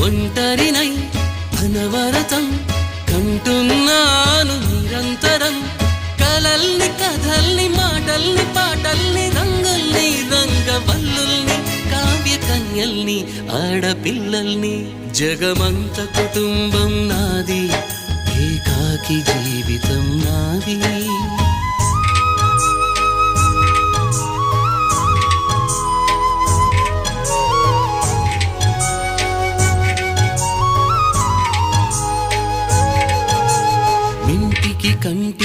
ఒంటరినై అనవరతం కంటున్నాను నిరంతరం కలల్ని కథల్ని మాటల్ని పాటల్ని రంగుల్ని రంగవల్లుల్ని కావ్య కన్యల్ని ఆడపిల్లల్ని జగమంత కుటుంబం నాది ఏకాకి జీవితం నాది కంటికి